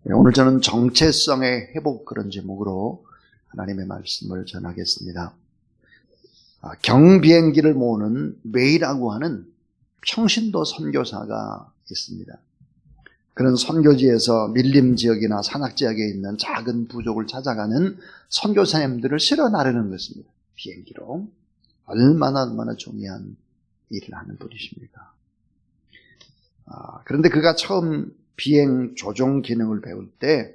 오늘 저는 정체성의 회복, 그런 제목으로 하나님의 말씀을 전하겠습니다. 경비행기를 모으는 메이라고 하는 평신도 선교사가 있습니다. 그런 선교지에서 밀림 지역이나 산악 지역에 있는 작은 부족을 찾아가는 선교사님들을 실어 나르는 것입니다. 비행기로. 얼마나 중요한 일을 하는 분이십니까? 그런데 그가 처음 비행 조종 기능을 배울 때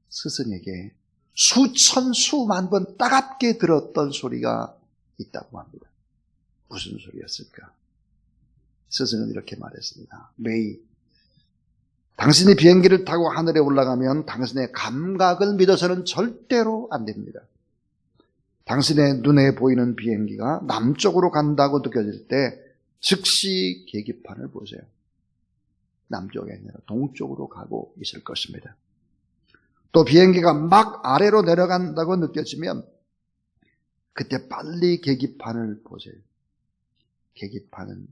스승에게 수천 수만 번 따갑게 들었던 소리가 있다고 합니다. 무슨 소리였을까? 스승은 이렇게 말했습니다. 메이, 당신이 비행기를 타고 하늘에 올라가면 당신의 감각을 믿어서는 절대로 안 됩니다. 당신의 눈에 보이는 비행기가 남쪽으로 간다고 느껴질 때 즉시 계기판을 보세요. 남쪽이 아니라 동쪽으로 가고 있을 것입니다. 또 비행기가 막 아래로 내려간다고 느껴지면 그때 빨리 계기판을 보세요. 계기판은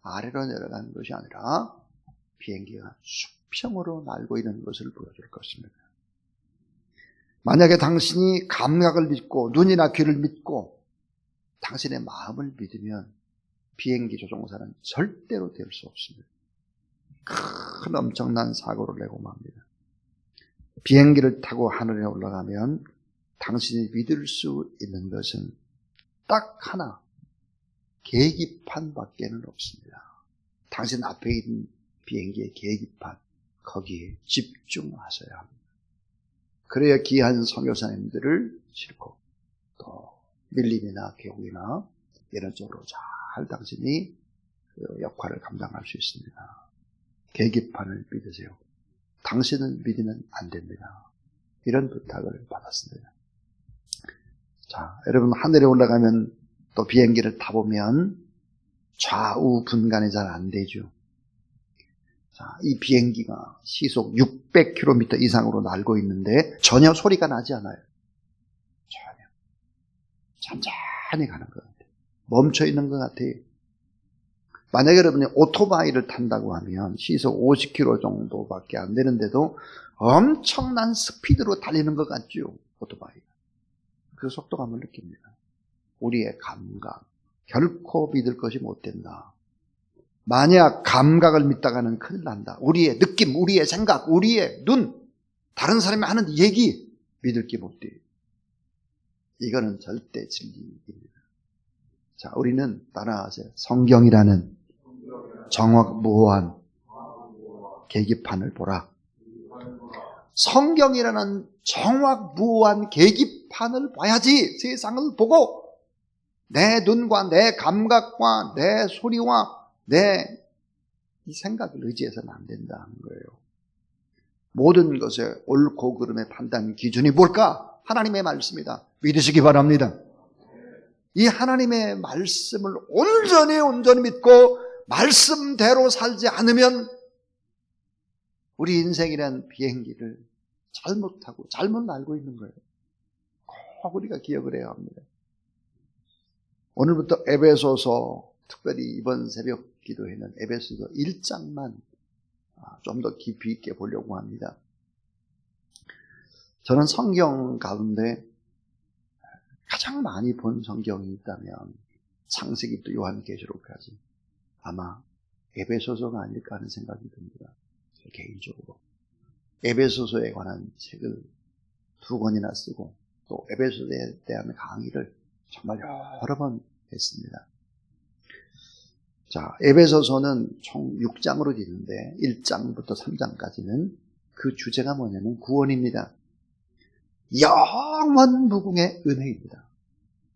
아래로 내려가는 것이 아니라 비행기가 수평으로 날고 있는 것을 보여줄 것입니다. 만약에 당신이 감각을 믿고 눈이나 귀를 믿고 당신의 마음을 믿으면 비행기 조종사는 절대로 될 수 없습니다. 큰 엄청난 사고를 내고 맙니다. 비행기를 타고 하늘에 올라가면 당신이 믿을 수 있는 것은 딱 하나, 계기판밖에는 없습니다. 당신 앞에 있는 비행기의 계기판, 거기에 집중하셔야 합니다. 그래야 귀한 선교사님들을 싣고 또 밀림이나 계곡이나 이런 쪽으로 잘 당신이 그 역할을 감당할 수 있습니다. 계기판을 믿으세요. 당신은 믿으면 안 됩니다. 이런 부탁을 받았습니다. 자, 여러분, 하늘에 올라가면 또 비행기를 타보면 좌우 분간이 잘 안 되죠. 자, 이 비행기가 시속 600km 이상으로 날고 있는데 전혀 소리가 나지 않아요. 전혀. 천천히 가는 것 같아요. 멈춰 있는 것 같아요. 만약에 여러분이 오토바이를 탄다고 하면 시속 50km 정도밖에 안 되는데도 엄청난 스피드로 달리는 것 같죠, 오토바이가. 그 속도감을 느낍니다. 우리의 감각, 결코 믿을 것이 못 된다. 만약 감각을 믿다가는 큰일 난다. 우리의 느낌, 우리의 생각, 우리의 눈, 다른 사람이 하는 얘기 믿을 게 못 돼요. 이거는 절대 진리입니다. 자, 우리는 따라하세요. 성경이라는 정확무오한 계기판을 보라. 성경이라는 정확무오한 계기판을 봐야지 세상을 보고 내 눈과 내 감각과 내 소리와 내 이 생각을 의지해서는 안 된다는 거예요. 모든 것의 옳고 그름의 판단 기준이 뭘까? 하나님의 말씀이다. 믿으시기 바랍니다. 이 하나님의 말씀을 온전히 믿고 말씀대로 살지 않으면 우리 인생이란 비행기를 잘못하고 잘못 날고 있는 거예요. 꼭 우리가 기억을 해야 합니다. 오늘부터 에베소서, 특별히 이번 새벽 기도회는 에베소서 1장만 좀 더 깊이 있게 보려고 합니다. 저는 성경 가운데 가장 많이 본 성경이 있다면 창세기부터 요한계시록까지 아마 에베소서가 아닐까 하는 생각이 듭니다. 개인적으로. 에베소서에 관한 책을 2권이나 쓰고 또 에베소서에 대한 강의를 정말 여러 번 했습니다. 자, 에베소서는 총 6장으로 되어 있는데 1장부터 3장까지는 그 주제가 뭐냐면 구원입니다. 영원무궁의 은혜입니다.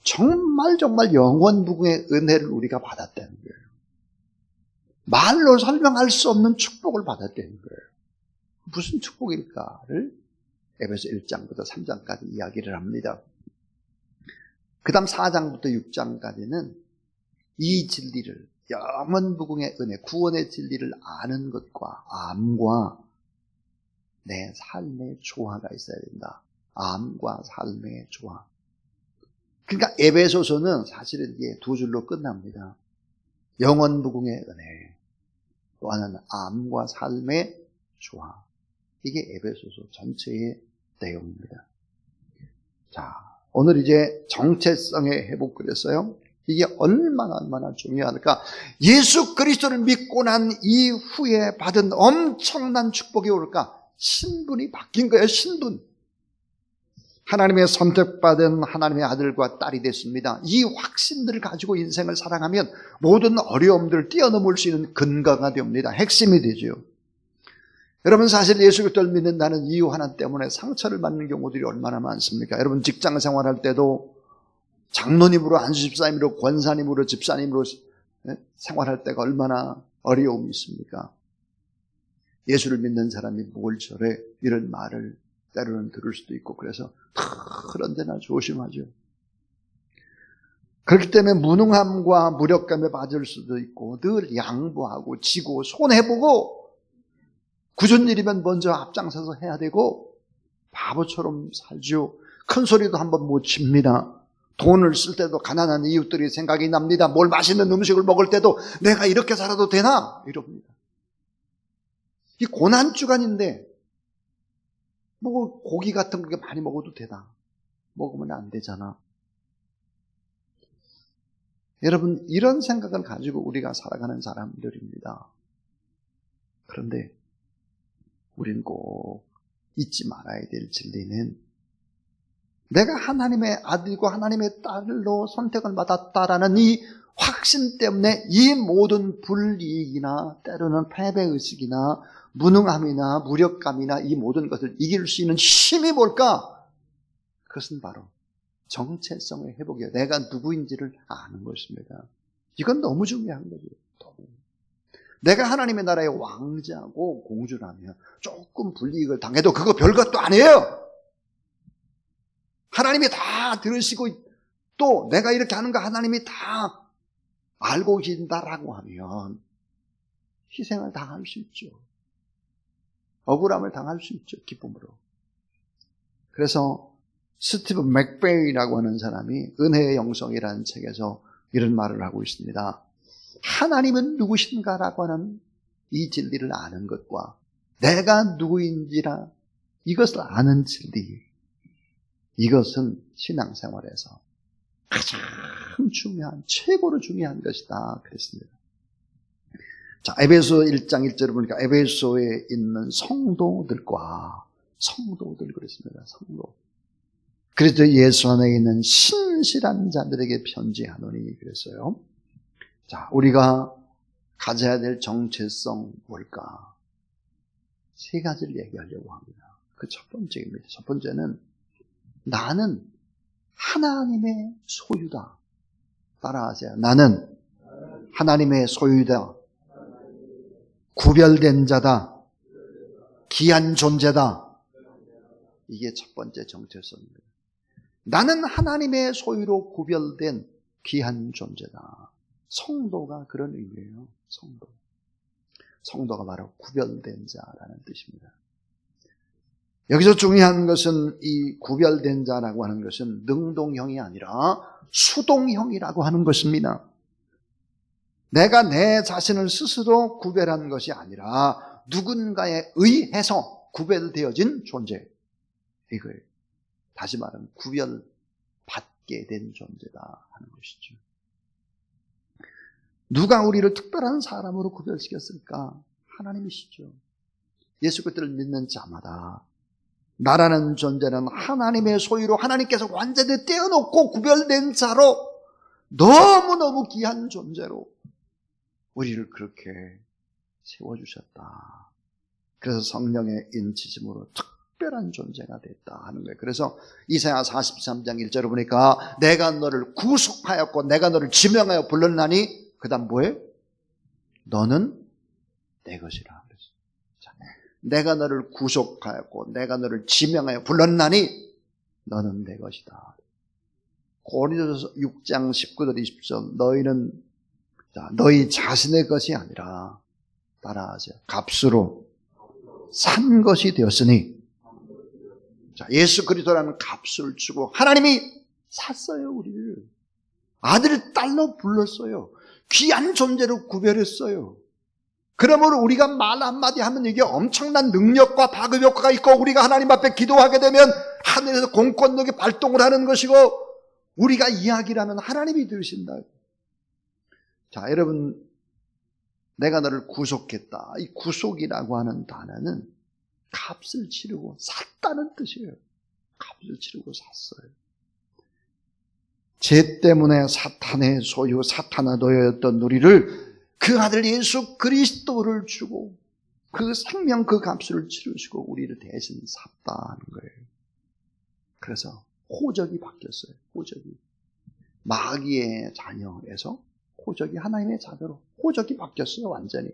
정말 영원무궁의 은혜를 우리가 받았다는 거예요. 말로 설명할 수 없는 축복을 받았다는 거예요. 무슨 축복일까를 에베소 1장부터 3장까지 이야기를 합니다. 그 다음 4장부터 6장까지는 이 진리를, 영원무궁의 은혜, 구원의 진리를 아는 것과 암과 내 삶의 조화가 있어야 된다. 암과 삶의 조화. 그러니까 에베소서는 사실은 이게 두 줄로 끝납니다. 영원무궁의 은혜, 또 하나는 암과 삶의 조화. 이게 에베소서 전체의 내용입니다. 자, 오늘 이제 정체성의 회복 그랬어요. 이게 얼마나 중요할까? 예수 그리스도를 믿고 난 이후에 받은 엄청난 축복이 올까? 신분이 바뀐 거예요. 신분. 하나님의 선택받은 하나님의 아들과 딸이 됐습니다. 이 확신들을 가지고 인생을 살아가면 모든 어려움들을 뛰어넘을 수 있는 근거가 됩니다. 핵심이 되죠. 여러분, 사실 예수 그리스도를 믿는다는 이유 하나 때문에 상처를 받는 경우들이 얼마나 많습니까? 여러분, 직장 생활할 때도 장로님으로, 안수집사님으로, 권사님으로, 집사님으로 생활할 때가 얼마나 어려움이 있습니까? 예수를 믿는 사람이 뭘 저래? 이런 말을 때로는 들을 수도 있고, 그래서 그런 데나 조심하죠. 그렇기 때문에 무능함과 무력감에 빠질 수도 있고, 늘 양보하고 지고 손해보고, 굳은 일이면 먼저 앞장서서 해야 되고, 바보처럼 살죠. 큰 소리도 한번 못 칩니다. 돈을 쓸 때도 가난한 이웃들이 생각이 납니다. 뭘 맛있는 음식을 먹을 때도 내가 이렇게 살아도 되나? 이럽니다. 이 고난주간인데 뭐 고기 같은 거 많이 먹어도 되나? 먹으면 안 되잖아. 여러분, 이런 생각을 가지고 우리가 살아가는 사람들입니다. 그런데 우리는 꼭 잊지 말아야 될 진리는, 내가 하나님의 아들과 하나님의 딸로 선택을 받았다라는 이 확신 때문에 이 모든 불이익이나 때로는 패배의식이나 무능함이나 무력감이나 이 모든 것을 이길 수 있는 힘이 뭘까? 그것은 바로 정체성의 회복이에요. 내가 누구인지를 아는 것입니다. 이건 너무 중요한 거죠. 내가 하나님의 나라의 왕자고 공주라면 조금 불이익을 당해도 그거 별것도 아니에요. 하나님이 다 들으시고 또 내가 이렇게 하는 거 하나님이 다 알고 계신다라고 하면 희생을 당할 수 있죠. 억울함을 당할 수 있죠. 기쁨으로. 그래서 스티브 맥베이라고 하는 사람이 은혜의 영성이라는 책에서 이런 말을 하고 있습니다. 하나님은 누구신가라고 하는 이 진리를 아는 것과 내가 누구인지라 이것을 아는 진리, 이것은 신앙생활에서 가장 중요한, 최고로 중요한 것이다 그랬습니다. 자, 에베소 1장 1절을 보니까 에베소에 있는 성도들 그랬습니다. 성도. 그래서 예수 안에 있는 신실한 자들에게 편지하노니 그랬어요. 자, 우리가 가져야 될 정체성 뭘까? 세 가지를 얘기하려고 합니다. 그 첫 번째입니다. 첫 번째는 나는 하나님의 소유다. 따라하세요. 나는 하나님의 소유다. 구별된 자다. 귀한 존재다. 이게 첫 번째 정체성입니다. 나는 하나님의 소유로 구별된 귀한 존재다. 성도가 그런 의미예요. 성도가 바로 구별된 자라는 뜻입니다. 여기서 중요한 것은 이 구별된 자라고 하는 것은 능동형이 아니라 수동형이라고 하는 것입니다. 내가 내 자신을 스스로 구별한 것이 아니라 누군가에 의해서 구별되어진 존재. 이거예요. 다시 말하면 구별받게 된 존재다 하는 것이죠. 누가 우리를 특별한 사람으로 구별시켰을까? 하나님이시죠. 예수 그리스도를 믿는 자마다 나라는 존재는 하나님의 소유로 하나님께서 완전히 떼어놓고 구별된 자로 너무너무 귀한 존재로 우리를 그렇게 세워주셨다. 그래서 성령의 인치심으로 특별한 존재가 됐다 하는 거예요. 그래서 이사야 43장 1절을 보니까 내가 너를 구속하였고 내가 너를 지명하여 불렀나니 그 다음 뭐예요? 너는 내 것이라. 내가 너를 구속하였고 내가 너를 지명하여 불렀나니 너는 내 것이다. 고린도서 6장 19절 20절 너희는 너희 자신의 것이 아니라 따라하세요. 값으로 산 것이 되었으니 예수 그리스도라는 값을 주고 하나님이 샀어요. 우리를 아들 딸로 불렀어요. 귀한 존재로 구별했어요. 그러므로 우리가 말 한마디 하면 이게 엄청난 능력과 파급 효과가 있고 우리가 하나님 앞에 기도하게 되면 하늘에서 공권력이 발동을 하는 것이고 우리가 이야기를 하면 하나님이 들으신다. 자, 여러분, 내가 너를 구속했다. 이 구속이라고 하는 단어는 값을 치르고 샀다는 뜻이에요. 값을 치르고 샀어요. 죄 때문에 사탄의 소유, 사탄의 노예였던 우리를 그 아들 예수 그리스도를 주고 그 생명 그 값을 치르시고 우리를 대신 샀다는 거예요. 그래서 호적이 바뀌었어요. 호적이. 마귀의 자녀에서 호적이 하나님의 자녀로 호적이 바뀌었어요. 완전히.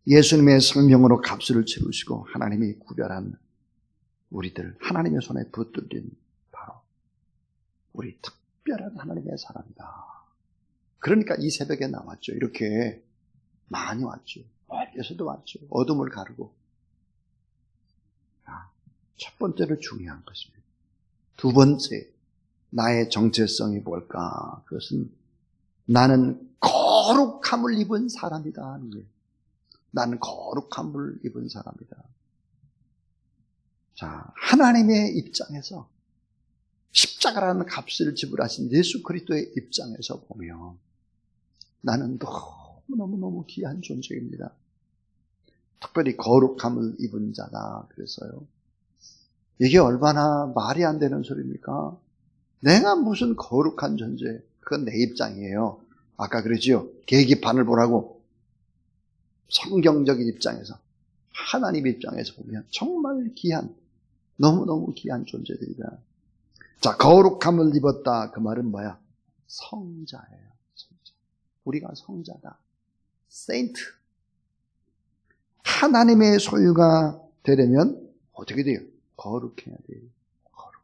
예수님의 생명으로 값을 치르시고 하나님이 구별한 우리들, 하나님의 손에 붙들린 바로 우리 특별한 하나님의 사람이다. 그러니까 이 새벽에 나왔죠. 이렇게 많이 왔죠. 멀리서도 왔죠. 어둠을 가르고. 첫 번째로 중요한 것입니다. 두 번째, 나의 정체성이 뭘까? 그것은 나는 거룩함을 입은 사람이다 하는 거예요. 나는 거룩함을 입은 사람이다. 자, 하나님의 입장에서 십자가라는 값을 지불하신 예수 그리스도의 입장에서 보면 나는 너무너무 귀한 존재입니다. 특별히 거룩함을 입은 자다 그랬어요. 이게 얼마나 말이 안 되는 소리입니까? 내가 무슨 거룩한 존재, 그건 내 입장이에요. 아까 그러지요. 계기판을 보라고. 성경적인 입장에서, 하나님 입장에서 보면 정말 귀한, 너무너무 귀한 존재들이다. 자, 거룩함을 입었다. 그 말은 뭐야? 성자예요. 성자. 우리가 성자다. 세인트. 하나님의 소유가 되려면 어떻게 돼요? 거룩해야 돼요. 거룩.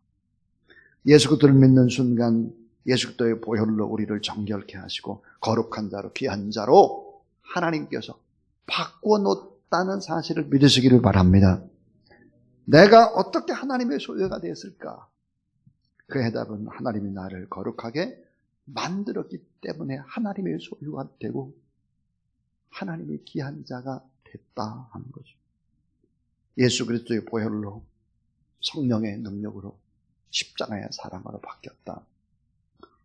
예수 그리스도를 믿는 순간 예수 그리스도의 보혈로 우리를 정결케 하시고 거룩한 자로 귀한 자로 하나님께서 바꿔놓았다는 사실을 믿으시기를 바랍니다. 내가 어떻게 하나님의 소유가 됐을까? 그 해답은 하나님이 나를 거룩하게 만들었기 때문에 하나님의 소유가 되고 하나님의 귀한 자가 됐다 하는 거죠. 예수 그리스도의 보혈로 성령의 능력으로 십자가의 사랑으로 바뀌었다.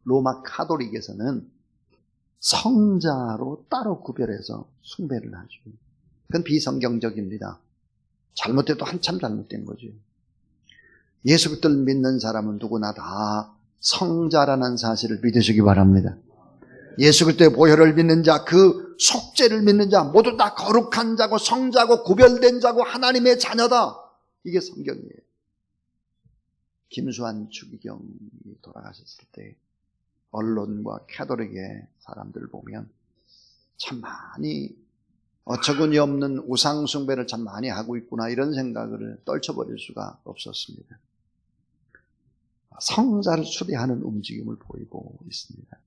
로마 카톨릭에서는 성자로 따로 구별해서 숭배를 하죠. 그건 비성경적입니다. 잘못해도 한참 잘못된 거죠. 예수 그리스도를 믿는 사람은 누구나 다 성자라는 사실을 믿으시기 바랍니다. 예수 그리스도의 보혈을 믿는 자, 그 속죄를 믿는 자 모두 다 거룩한 자고 성자고 구별된 자고 하나님의 자녀다. 이게 성경이에요. 김수환 추기경이 돌아가셨을 때 언론과 캐톨릭의 사람들을 보면 참 많이 어처구니 없는 우상 숭배를 참 많이 하고 있구나 이런 생각을 떨쳐버릴 수가 없었습니다. 성자를 수리하는 움직임을 보이고 있습니다.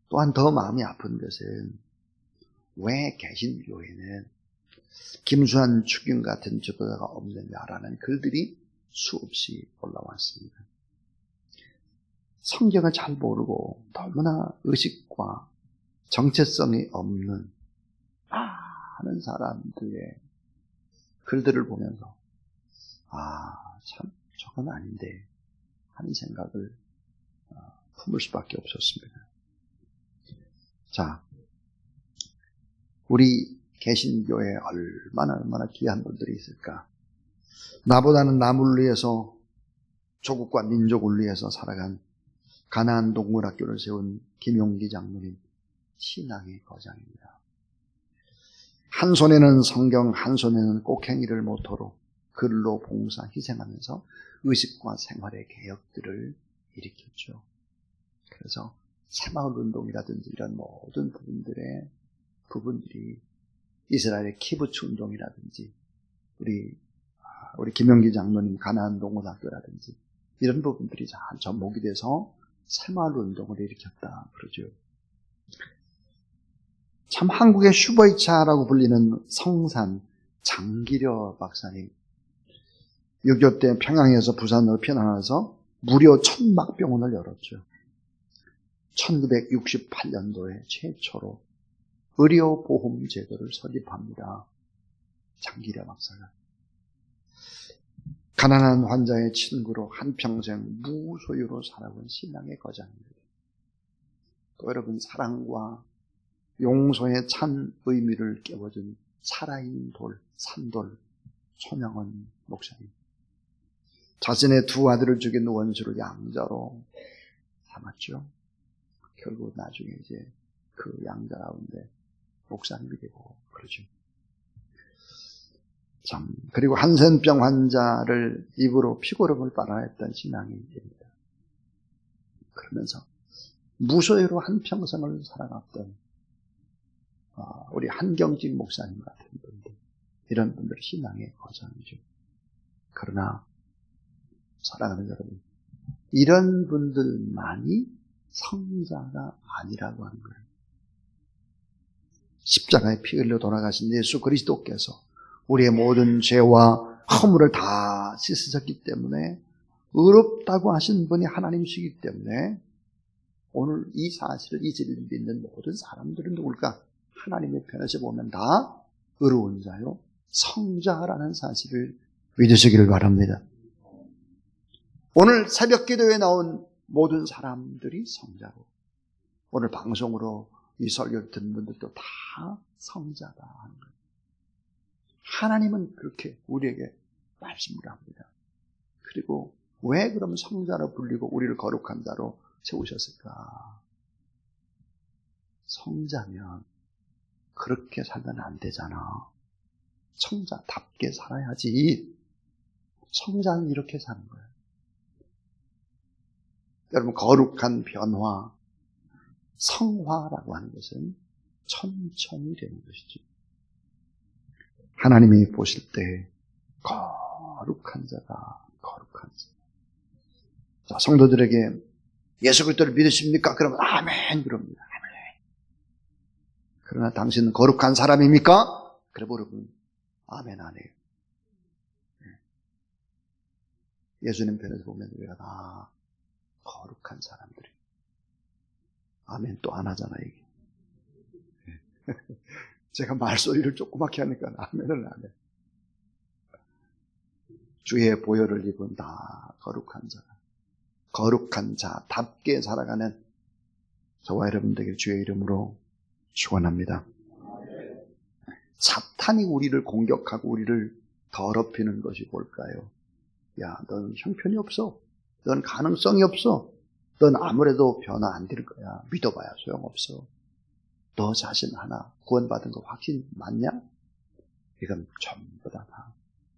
또한 더 마음이 아픈 것은 왜 개신교회는 김수환 추기경 같은 지도자가 없느냐라는 글들이 수없이 올라왔습니다. 성경을 잘 모르고 너무나 의식과 정체성이 없는 많은 사람들의 글들을 보면서 참 저건 아닌데 하는 생각을 품을 수밖에 없었습니다. 자, 우리 개신교에 얼마나 귀한 분들이 있을까? 나보다는 남을 위해서 조국과 민족을 위해서 살아간 가나안 동물학교를 세운 김용기 장로님 신앙의 거장입니다. 한 손에는 성경, 한 손에는 꼭행이를 모토로 글로 봉사, 희생하면서 의식과 생활의 개혁들을 일으켰죠. 그래서 새마을운동이라든지 이런 모든 부분들이 이스라엘의 키부츠 운동이라든지 우리 김용기 장로님 가나안 동물학교라든지 이런 부분들이 잘 접목이 돼서 새마을운동을 일으켰다 그러죠. 참 한국의 슈버이차라고 불리는 성산 장기려 박사님 6.25 때 평양에서 부산으로 피난와서 무료 천막병원을 열었죠. 1968년도에 최초로 의료보험 제도를 설립합니다. 장기려 박사가. 가난한 환자의 친구로 한평생 무소유로 살아온 신앙의 거장입니다. 또 여러분, 사랑과 용서의 찬 의미를 깨워준 살아있는 돌, 산돌, 손영원 목사님. 자신의 두 아들을 죽인 원수를 양자로 삼았죠. 결국 나중에 이제 그 양자 가운데 목사님이 되고 그러죠. 참, 그리고 한센병 환자를 입으로 피고름을 빨아냈던 신앙인입니다. 그러면서 무소유로 한평생을 살아갔던 우리 한경직 목사님 같은 분들, 이런 분들 신앙의 거장이죠. 그러나 사랑하는 여러분, 이런 분들만이 성자가 아니라고 하는 거예요. 십자가에 피 흘려 돌아가신 예수 그리스도께서 우리의 모든 죄와 허물을 다 씻으셨기 때문에 의롭다고 하신 분이 하나님이시기 때문에 오늘 이 사실을, 이 진리를 믿는 모든 사람들은 누굴까? 하나님의 편에서 보면 다 의로운 자요, 성자라는 사실을 믿으시기를 바랍니다. 오늘 새벽 기도에 나온 모든 사람들이 성자고, 오늘 방송으로 이 설교를 듣는 분들도 다 성자다 하는 거예요. 하나님은 그렇게 우리에게 말씀을 합니다. 그리고 왜 그럼 성자로 불리고 우리를 거룩한 자로 세우셨을까? 성자면 그렇게 살면 안 되잖아. 성자답게 살아야지. 성자는 이렇게 사는 거예요. 여러분, 거룩한 변화, 성화라고 하는 것은 천천히 되는 것이죠. 하나님이 보실 때 거룩한 자가 거룩한 자. 자, 성도들에게 예수 그리스도를 믿으십니까? 그러면 아멘 그럽니다. 아멘. 그러나 당신은 거룩한 사람입니까? 그래 여러분, 아멘 안 해요. 예수님 편에서 보면 우리가 다 거룩한 사람들이. 아멘 또 안 하잖아 이게. 제가 말소리를 조그맣게 하니까 아멘을 안 해. 주의 보혈을 입은 다 거룩한 자, 거룩한 자답게 살아가는 저와 여러분들에게 주의 이름으로 축원합니다. 사탄이 우리를 공격하고 우리를 더럽히는 것이 뭘까요? 야, 넌 형편이 없어. 넌 가능성이 없어. 넌 아무래도 변화 안 될 거야. 믿어봐야 소용없어. 너 자신 하나 구원받은 거 확신 맞냐? 이건 전부 다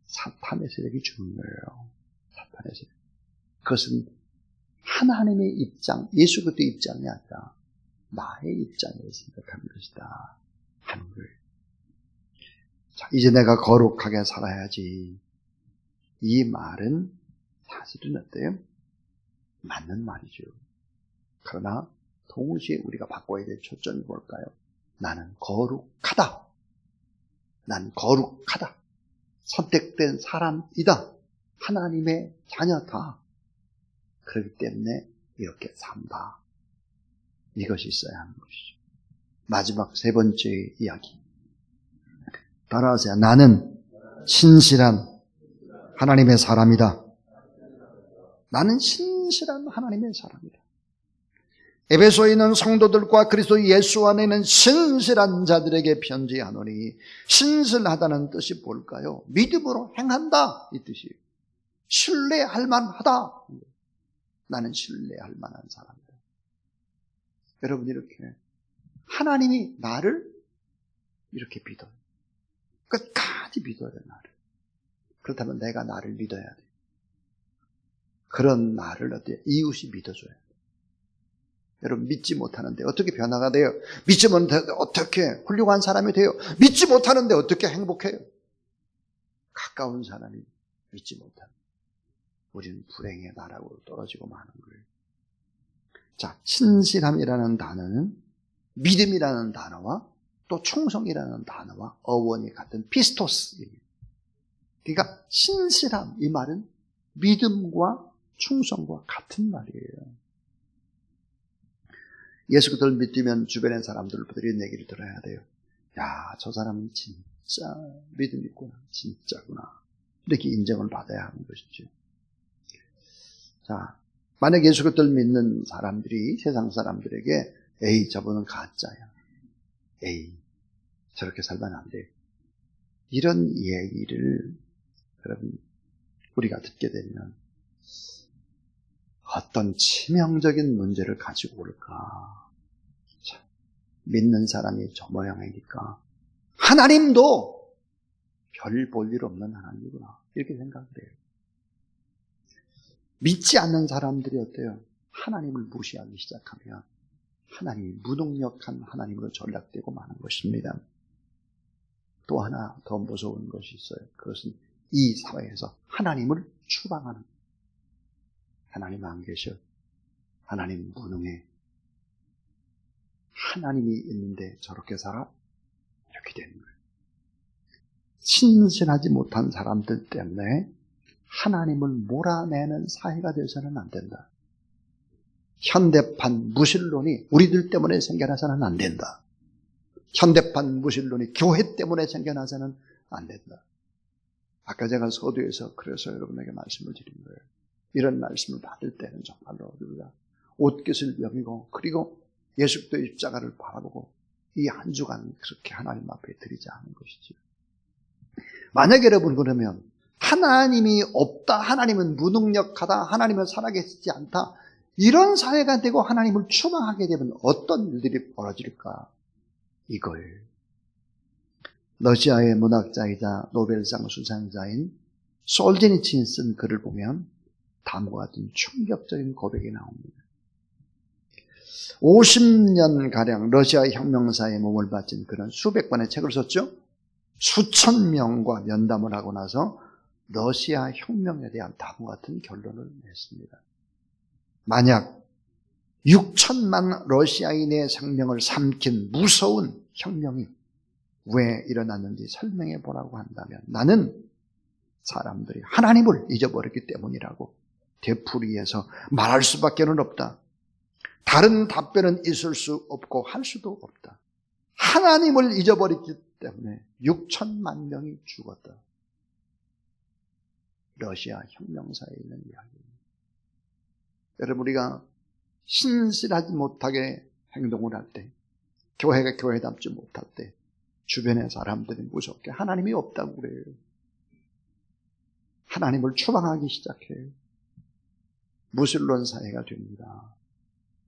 사탄의 세력이 주는 거예요. 사탄의 세력. 그것은 하나님의 입장, 예수 그리스도 입장이 아니라 나의 입장으로 생각하는 것이다 하는 거예요. 자, 이제 내가 거룩하게 살아야지. 이 말은 사실은 어때요? 맞는 말이죠. 그러나 동시에 우리가 바꿔야 될 초점이 뭘까요? 나는 거룩하다. 난 거룩하다. 선택된 사람이다. 하나님의 자녀다. 그렇기 때문에 이렇게 산다. 이것이 있어야 하는 것이죠. 마지막 세 번째 이야기. 따라하세요. 나는 신실한 하나님의 사람이다. 나는 신실한 하나님의 사람이다. 에베소에 있는 성도들과 그리스도 예수 안에 있는 신실한 자들에게 편지하노니, 신실하다는 뜻이 뭘까요? 믿음으로 행한다 이 뜻이에요. 신뢰할 만하다. 나는 신뢰할 만한 사람이다. 여러분, 이렇게 하나님이 나를 이렇게 믿어요. 끝까지 믿어야 돼, 나를. 그렇다면 내가 나를 믿어야 돼. 그런 나를 어때? 이웃이 믿어줘야 돼. 여러분, 믿지 못하는데 어떻게 변화가 돼요? 믿지 못하는데 어떻게 훌륭한 사람이 돼요? 믿지 못하는데 어떻게 행복해요? 가까운 사람이 믿지 못하는, 우리는 불행의 나락으로 떨어지고 마는 거예요. 자, 신실함이라는 단어는 믿음이라는 단어와 또 충성이라는 단어와 어원이 같은 피스토스입니다. 그러니까 신실함, 이 말은 믿음과 충성과 같은 말이에요. 예수 그리스도를 믿으면 주변의 사람들부터 이런 얘기를 들어야 돼요. 야, 저 사람은 진짜 믿음 있구나. 진짜구나. 이렇게 인정을 받아야 하는 것이죠. 자, 만약 예수 그리스도를 믿는 사람들이 세상 사람들에게 에이, 저분은 가짜야. 에이, 저렇게 살면 안 돼. 이런 얘기를 여러분 우리가 듣게 되면 어떤 치명적인 문제를 가지고 올까? 참, 믿는 사람이 저 모양이니까 하나님도 별 볼 일 없는 하나님이구나 이렇게 생각을 해요. 믿지 않는 사람들이 어때요? 하나님을 무시하기 시작하면 하나님이 무능력한 하나님으로 전락되고 마는 것입니다. 또 하나 더 무서운 것이 있어요. 그것은 이 사회에서 하나님을 추방하는, 하나님 안 계셔, 하나님 무능해, 하나님이 있는데 저렇게 살아? 이렇게 되는 거예요. 신실하지 못한 사람들 때문에 하나님을 몰아내는 사회가 되어서는 안 된다. 현대판 무신론이 우리들 때문에 생겨나서는 안 된다. 현대판 무신론이 교회 때문에 생겨나서는 안 된다. 아까 제가 서두에서 그래서 여러분에게 말씀을 드린 거예요. 이런 말씀을 받을 때는 정말로 우리가 옷깃을 여기고 그리고 예수 그리스도의 십자가를 바라보고 이 한 주간 그렇게 하나님 앞에 드리지 않은 것이죠. 만약에 여러분 그러면 하나님이 없다, 하나님은 무능력하다, 하나님은 살아계시지 않다, 이런 사회가 되고 하나님을 추방하게 되면 어떤 일들이 벌어질까? 이걸 러시아의 문학자이자 노벨상 수상자인 솔제니친이 쓴 글을 보면 다음과 같은 충격적인 고백이 나옵니다. 50년가량 러시아 혁명사에 몸을 바친 그런 수백 권의 책을 썼죠. 수천 명과 면담을 하고 나서 러시아 혁명에 대한 다음과 같은 결론을 냈습니다. 만약 6천만 러시아인의 생명을 삼킨 무서운 혁명이 왜 일어났는지 설명해 보라고 한다면 나는 사람들이 하나님을 잊어버렸기 때문이라고 되풀이해서 말할 수밖에 없다. 다른 답변은 있을 수 없고 할 수도 없다. 하나님을 잊어버렸기 때문에 6천만 명이 죽었다. 러시아 혁명사에 있는 이야기입니다. 여러분 우리가 신실하지 못하게 행동을 할 때, 교회가 교회답지 못할 때 주변의 사람들이 무섭게 하나님이 없다고 그래요. 하나님을 추방하기 시작해요. 무신론 사회가 됩니다.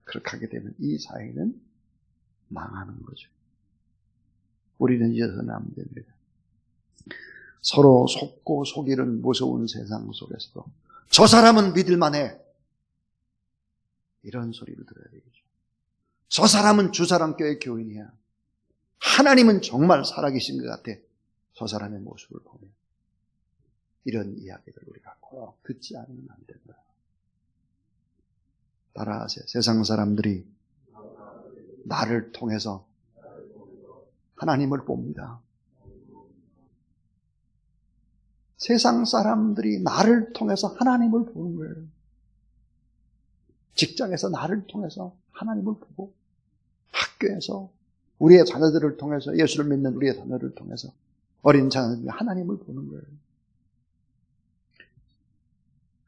그렇게 하게 되면 이 사회는 망하는 거죠. 우리는 이어서는 안 됩니다. 서로 속고 속이는 무서운 세상 속에서도 저 사람은 믿을만해, 이런 소리를 들어야 되겠죠. 저 사람은 주사랑교회 교인이야, 하나님은 정말 살아계신 것 같아, 저 사람의 모습을 보면. 이런 이야기를 우리가 꼭 듣지 않으면 안 된다. 따라하세요. 세상 사람들이 나를 통해서 하나님을 봅니다. 세상 사람들이 나를 통해서 하나님을 보는 거예요. 직장에서 나를 통해서 하나님을 보고, 학교에서 우리의 자녀들을 통해서, 예수를 믿는 우리의 자녀들을 통해서 어린 자녀들이 하나님을 보는 거예요.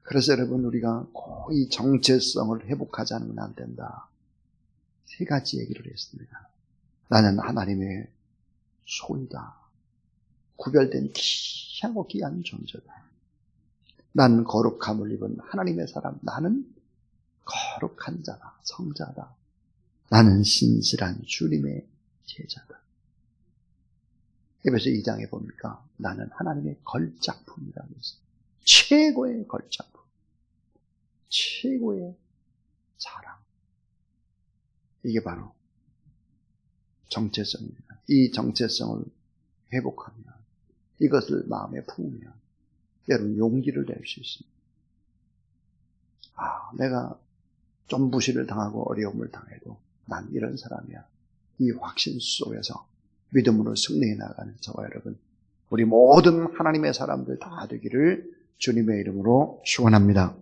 그래서 여러분 우리가 꼭 이 정체성을 회복하지 않으면 안 된다. 세 가지 얘기를 했습니다. 나는 하나님의 소유다. 구별된 귀하고 귀한 존재다. 나는 거룩함을 입은 하나님의 사람, 나는 거룩한 자다, 성자다. 나는 신실한 주님의 제자다. 에베소 2장에 보니까 나는 하나님의 걸작품이라고 했어요. 최고의 걸작품, 최고의 자랑. 이게 바로 정체성입니다. 이 정체성을 회복하면, 이것을 마음에 품으면 여러분 용기를 낼 수 있습니다. 내가 좀 무시를 당하고 어려움을 당해도 난 이런 사람이야. 이 확신 속에서 믿음으로 승리해 나가는 저와 여러분, 우리 모든 하나님의 사람들 다 되기를 주님의 이름으로 축원합니다.